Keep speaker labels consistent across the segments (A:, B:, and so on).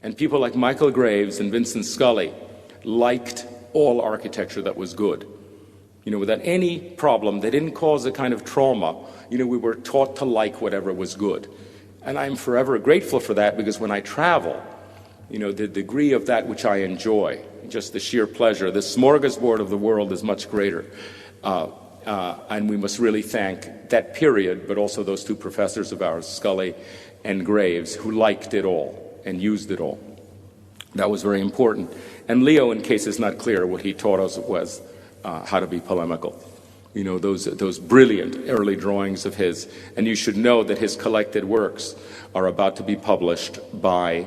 A: And people like Michael Graves and Vincent Scully liked all architecture that was good. Without any problem, they didn't cause a kind of trauma. We were taught to like whatever was good. And I'm forever grateful for that, because when I travel, the degree of that which I enjoy, just the sheer pleasure, the smorgasbord of the world is much greater. And we must really thank that period, but also those two professors of ours, Scully and Graves, who liked it all and used it all. That was very important. And Leo, in case it's not clear, what he taught us was how to be polemical. Those brilliant early drawings of his. And you should know that his collected works are about to be published by,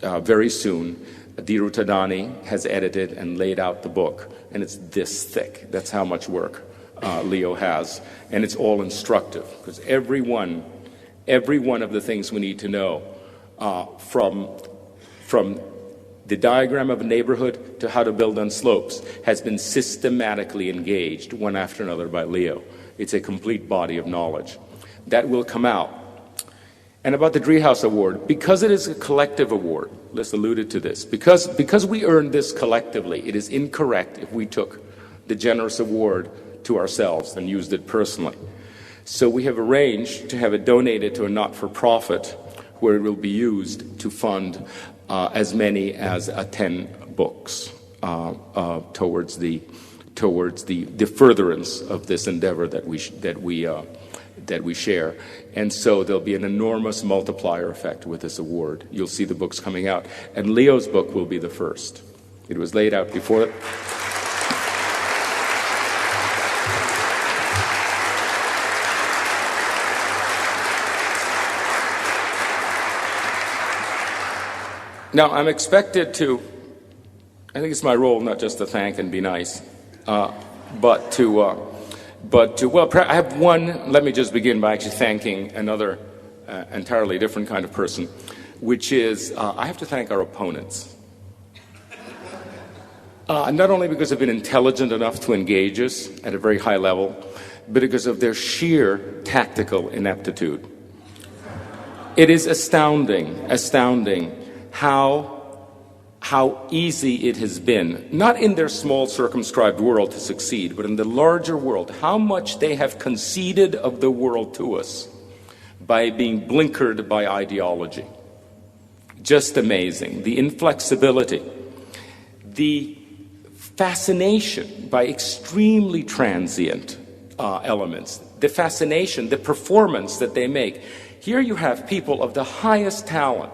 A: very soon. Dhiru Tadani has edited and laid out the book, and it's this thick. That's how much work Leo has. And it's all instructive, because every one of the things we need to know, from the diagram of a neighborhood to how to build on slopes, has been systematically engaged one after another by Leo. It's a complete body of knowledge. That will come out. And about the Driehaus Award, because it is a collective award, Les alluded to this, because we earned this collectively, it is incorrect if we took the generous award to ourselves and used it personally. So we have arranged to have it donated to a not-for-profit where it will be used to fund as many as 10 books towards the furtherance of this endeavor that we share. And so there'll be an enormous multiplier effect with this award. You'll see the books coming out. And Leo's book will be the first. It was laid out before. Now, I'm expected to, I think it's my role not just to thank and be nice, but to I have one. Let me just begin by actually thanking another entirely different kind of person, which is I have to thank our opponents. Not only because they've been intelligent enough to engage us at a very high level, but because of their sheer tactical ineptitude. It is astounding how easy it has been, not in their small circumscribed world to succeed, but in the larger world, how much they have conceded of the world to us by being blinkered by ideology. Just amazing. The inflexibility, the fascination by extremely transient elements, the fascination, the performance that they make. Here you have people of the highest talent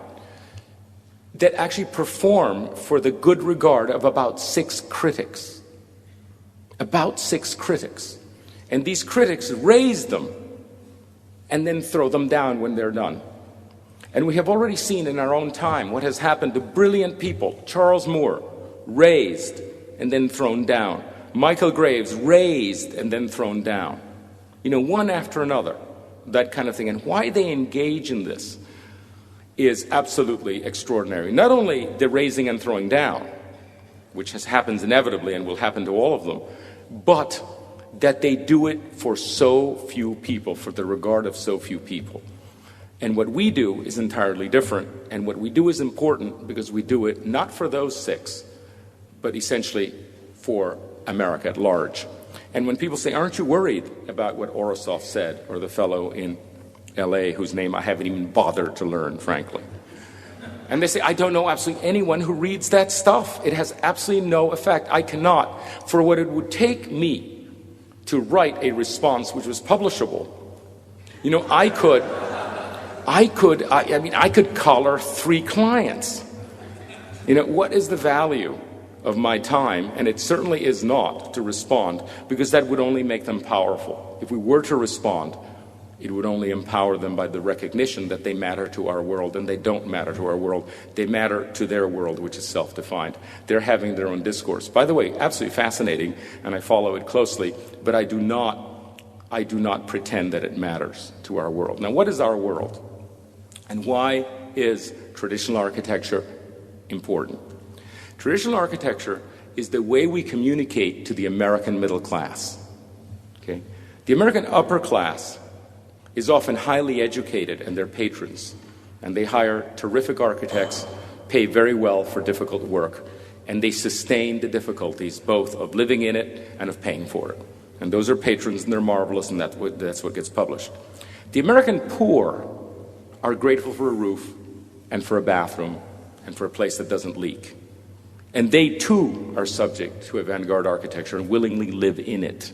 A: that actually perform for the good regard of about 6 critics. About 6 critics. And these critics raise them and then throw them down when they're done. And we have already seen in our own time what has happened to brilliant people. Charles Moore, raised and then thrown down. Michael Graves, raised and then thrown down. One after another, that kind of thing. And why they engage in this is absolutely extraordinary. Not only the raising and throwing down, which happens inevitably and will happen to all of them, but that they do it for so few people, for the regard of so few people. And what we do is entirely different, and what we do is important because we do it not for those 6, but essentially for America at large. And when people say, aren't you worried about what Orosov said, or the fellow in LA, whose name I haven't even bothered to learn, frankly. And they say, I don't know absolutely anyone who reads that stuff. It has absolutely no effect. I cannot, for what it would take me to write a response which was publishable. I could collar 3 clients. What is the value of my time? And it certainly is not to respond, because that would only make them powerful. If we were to respond, it would only empower them by the recognition that they matter to our world, and they don't matter to our world. They matter to their world, which is self-defined. They're having their own discourse. By the way, absolutely fascinating, and I follow it closely, but I do not pretend that it matters to our world. Now, what is our world? And why is traditional architecture important? Traditional architecture is the way we communicate to the American middle class. Okay? The American upper class is often highly educated, and they're patrons. And they hire terrific architects, pay very well for difficult work, and they sustain the difficulties both of living in it and of paying for it. And those are patrons, and they're marvelous, and that's what gets published. The American poor are grateful for a roof and for a bathroom and for a place that doesn't leak. And they, too, are subject to avant-garde architecture and willingly live in it.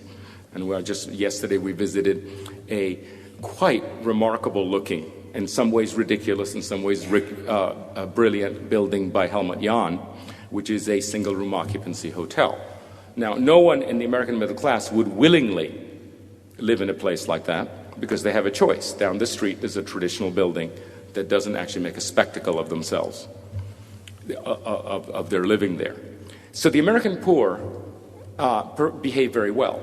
A: And just yesterday we visited a quite remarkable-looking, in some ways ridiculous, in some ways brilliant building by Helmut Jahn, which is a single-room occupancy hotel. Now, no one in the American middle class would willingly live in a place like that because they have a choice. Down the street is a traditional building that doesn't actually make a spectacle of themselves, of their living there. So the American poor behave very well.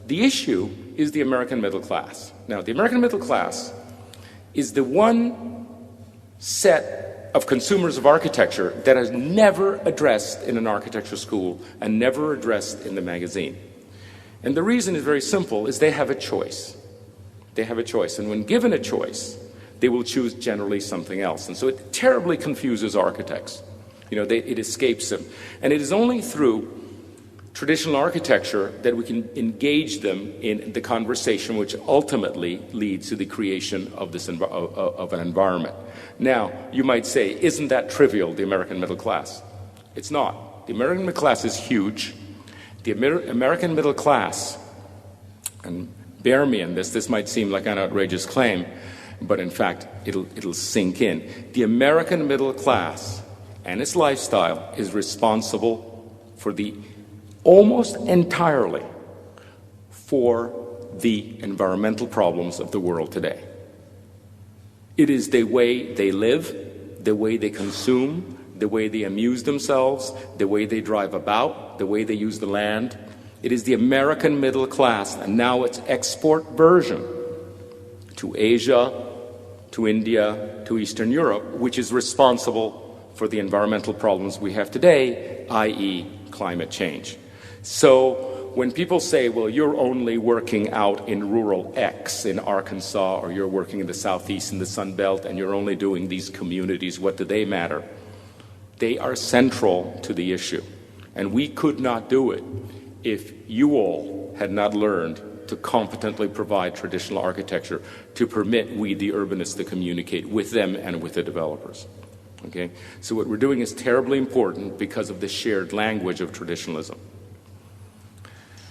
A: The issue is the American middle class. Now, the American middle class is the one set of consumers of architecture that is never addressed in an architecture school and never addressed in the magazine. And the reason is very simple, is they have a choice. They have a choice, and when given a choice, they will choose generally something else. And so it terribly confuses architects. You know, it escapes them. And it is only through traditional architecture that we can engage them in the conversation which ultimately leads to the creation of this of an environment. Now, you might say, isn't that trivial, the American middle class? It's not. The American middle class is huge. The American middle class, and bear me in this might seem like an outrageous claim, but in fact, it'll sink in. The American middle class and its lifestyle is responsible for almost entirely for the environmental problems of the world today. It is the way they live, the way they consume, the way they amuse themselves, the way they drive about, the way they use the land. It is the American middle class, and now its export version to Asia, to India, to Eastern Europe, which is responsible for the environmental problems we have today, i.e. climate change. So when people say, well, you're only working out in rural X in Arkansas, or you're working in the Southeast in the Sun Belt, and you're only doing these communities, what do they matter? They are central to the issue. And we could not do it if you all had not learned to competently provide traditional architecture to permit we, the urbanists, to communicate with them and with the developers. Okay? So what we're doing is terribly important because of the shared language of traditionalism.